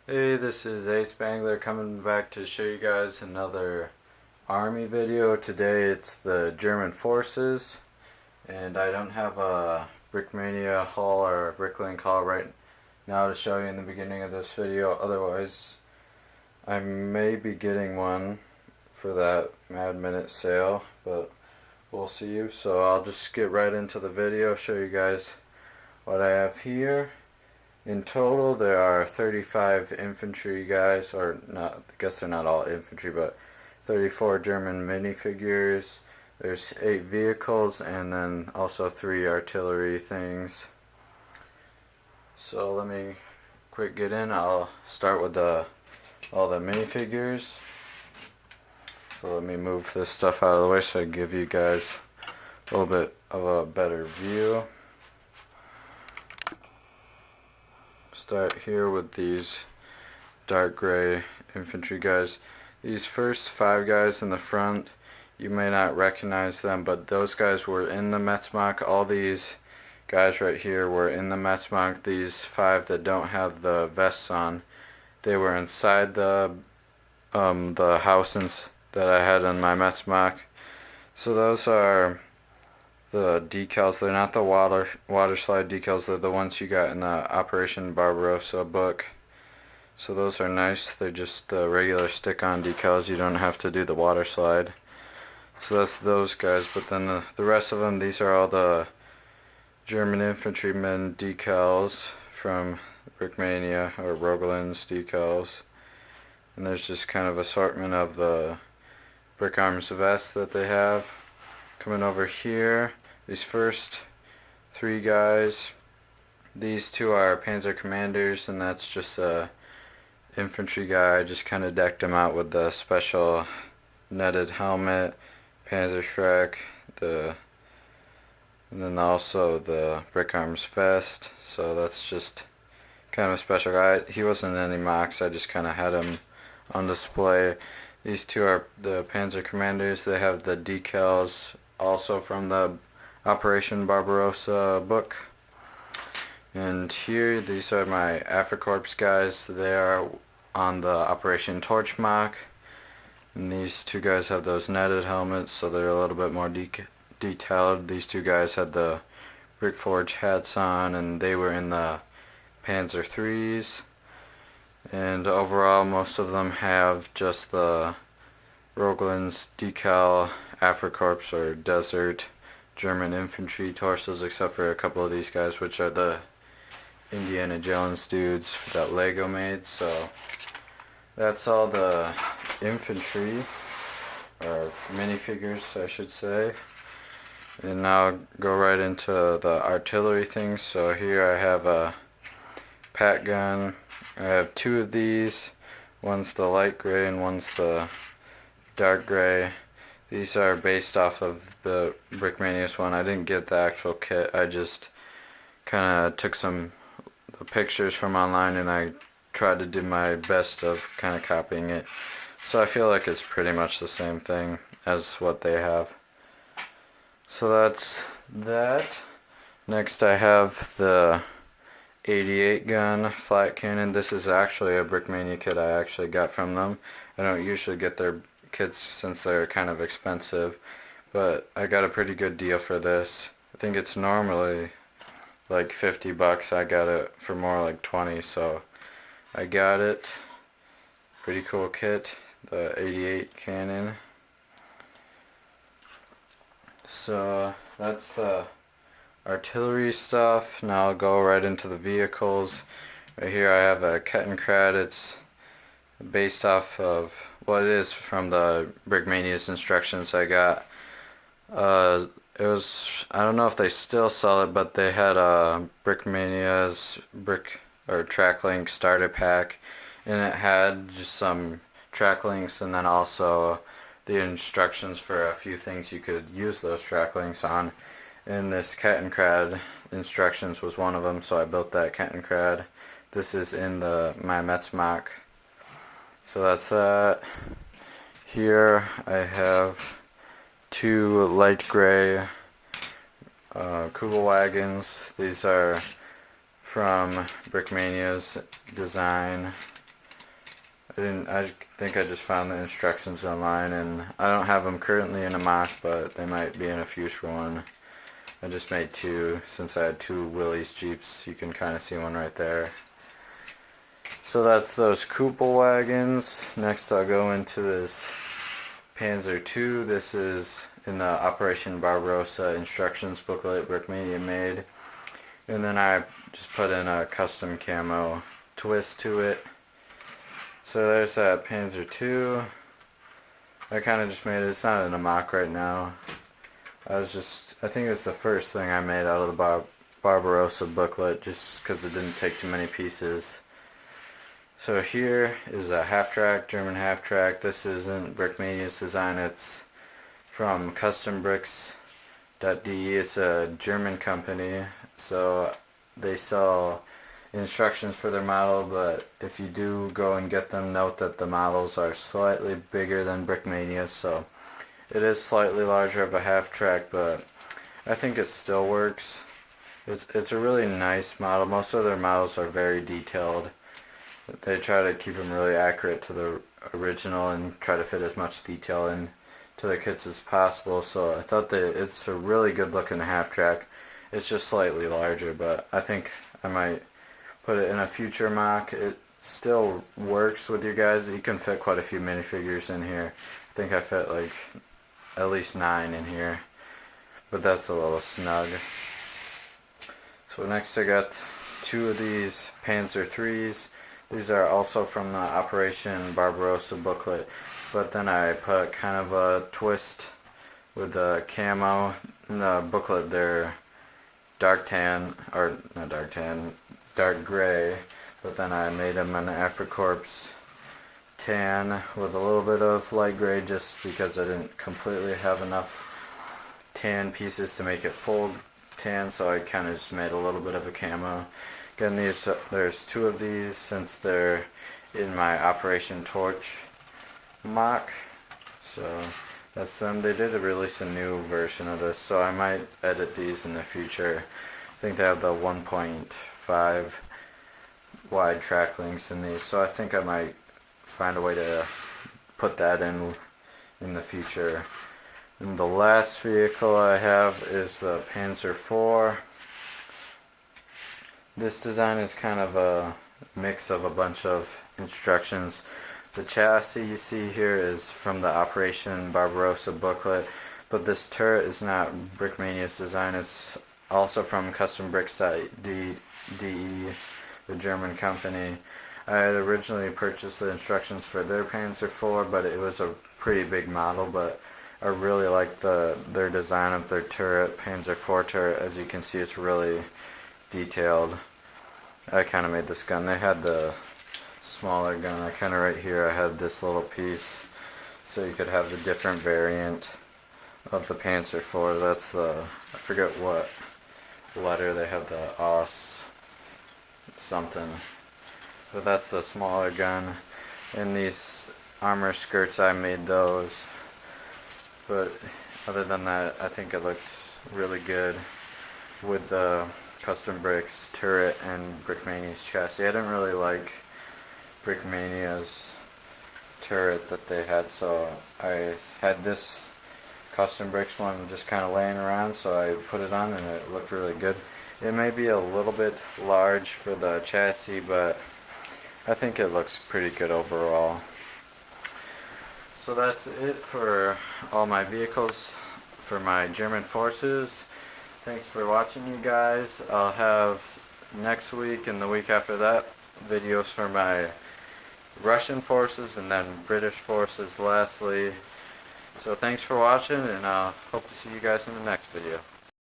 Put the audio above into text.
Hey, this is ASpengler coming back to show you guys another army video. Today it's the German forces, and I don't have a Brickmania haul or a Bricklink haul right now to show you in the beginning of this video. Otherwise, I may be getting one for that Mad Minute sale, but we'll see. So I'll just get right into the video, show you guys what I have here. In total, there are 35 infantry guys, or not, I guess they're not all infantry, but 34 German minifigures. There's 8 vehicles, and then also 3 artillery things. So let me quick get in. I'll start with all the minifigures. So let me move this stuff out of the way so I can give you guys a little bit of a better view. Start here with these dark gray infantry guys. These first 5 guys in the front, you may not recognize them, but those guys were in the Metzmock. All these guys right here were in the Metzmock. These 5 that don't have the vests on, they were inside the housings that I had in my Metzmock. So those are the decals. They're not the water slide decals. They're the ones you got in the Operation Barbarossa book. So those are nice. They're just the regular stick-on decals. You don't have to do the water slide. So that's those guys. But then the rest of them, these are all the German infantrymen decals from Brickmania, or Rogaland's decals. And there's just kind of assortment of the Brick Arms vests that they have. Coming over here, these first 3 guys, these 2 are Panzer Commanders, and that's just a infantry guy. I just kind of decked him out with the special netted helmet, Panzer Shrek, and then also the Brick Arms vest. So that's just kind of a special guy. He wasn't in any mocks, I just kind of had him on display. These 2 are the Panzer Commanders. They have the decals also from the Operation Barbarossa book. And here, these are my Afrikorps guys. They are on the Operation Torchmark. And these 2 guys have those netted helmets, so they're a little bit more detailed. These 2 guys had the Brickforge hats on, and they were in the Panzer IIIs. And overall, most of them have just the Rogaland's decal Afrikorps or Desert German infantry torsos, except for a couple of these guys, which are the Indiana Jones dudes that Lego made. So that's all the infantry, or minifigures I should say. And now I'll go right into the artillery things. So here I have a Pat gun. I have 2 of these. One's the light gray and one's the dark gray. These are based off of the Brickmania's one. I didn't get the actual kit. I just kind of took some pictures from online, and I tried to do my best of kind of copying it. So I feel like it's pretty much the same thing as what they have. So that's that. Next I have the 88 gun flat cannon. This is actually a Brickmania kit I actually got from them. I don't usually get their kits since they're kind of expensive, but I got a pretty good deal for this. I think it's normally like 50 bucks. I got it for more like 20, so I got it. Pretty cool kit, the 88 cannon. So that's the artillery stuff. Now I'll go right into the vehicles. Right here I have a Kettenkrad. It's based off of, well, it is from the Brickmania's instructions I got. It was, I don't know if they still sell it, but they had a Brickmania's track link starter pack, and it had just some track links and then also the instructions for a few things you could use those track links on. And this Kettenkrad instructions was one of them, so I built that Kettenkrad. This is in my Metzmock. So that's that. Here I have 2 light gray Kugelwagons. These are from Brickmania's design. I think I just found the instructions online, and I don't have them currently in a mock, but they might be in a future one. I just made two since I had two Willys Jeeps. You can kind of see one right there. So that's those Kupel wagons. Next I'll go into this Panzer II. This is in the Operation Barbarossa instructions booklet Brickmania made. And then I just put in a custom camo twist to it. So there's that Panzer II. I kind of just made it. It's not in a mock right now. I think it's the first thing I made out of the Barbarossa booklet, just because it didn't take too many pieces. So here is a half-track, German half-track. This isn't Brickmania's design. It's from custombricks.de. It's a German company, so they sell instructions for their model, but if you do go and get them, note that the models are slightly bigger than Brickmania, so it is slightly larger of a half-track, but I think it still works. It's a really nice model. Most of their models are very detailed. They try to keep them really accurate to the original and try to fit as much detail in to their kits as possible, so I thought that it's a really good looking half-track. It's just slightly larger, but I think I might put it in a future mock. It still works with you guys. You can fit quite a few minifigures in here. I think I fit like at least 9 in here, but that's a little snug. So next I got 2 of these Panzer IIIs. These are also from the Operation Barbarossa booklet, but then I put kind of a twist with the camo. In the booklet they're dark tan, or not dark tan, dark gray, but then I made them an Africorps tan with a little bit of light gray, just because I didn't completely have enough tan pieces to make it full tan, so I kind of just made a little bit of a camo. Again, there's 2 of these since they're in my Operation Torch mock, so that's them. They did release a new version of this, so I might edit these in the future. I think they have the 1.5 wide track links in these, so I think I might find a way to put that in the future. And the last vehicle I have is the Panzer IV. This design is kind of a mix of a bunch of instructions. The chassis you see here is from the Operation Barbarossa booklet, but this turret is not Brickmania's design. It's also from custombricks.de, the German company. I had originally purchased the instructions for their Panzer IV, but it was a pretty big model, but I really like their design of their turret, Panzer IV turret. As you can see, it's really detailed. I kind of made this gun. They had the smaller gun. I kind of right here I had this little piece, so you could have the different variant of the Panzer IV. That's the, I forget what letter they have, the AS something, but that's the smaller gun. And these armor skirts, I made those, but other than that I think it looks really good with the Custom Bricks turret and Brickmania's chassis. I didn't really like Brickmania's turret that they had, so I had this Custom Bricks one just kind of laying around, so I put it on and it looked really good. It may be a little bit large for the chassis, but I think it looks pretty good overall. So that's it for all my vehicles for my German forces. Thanks for watching, you guys. I'll have next week and the week after that videos for my Russian forces and then British forces lastly. So thanks for watching, and I hope to see you guys in the next video.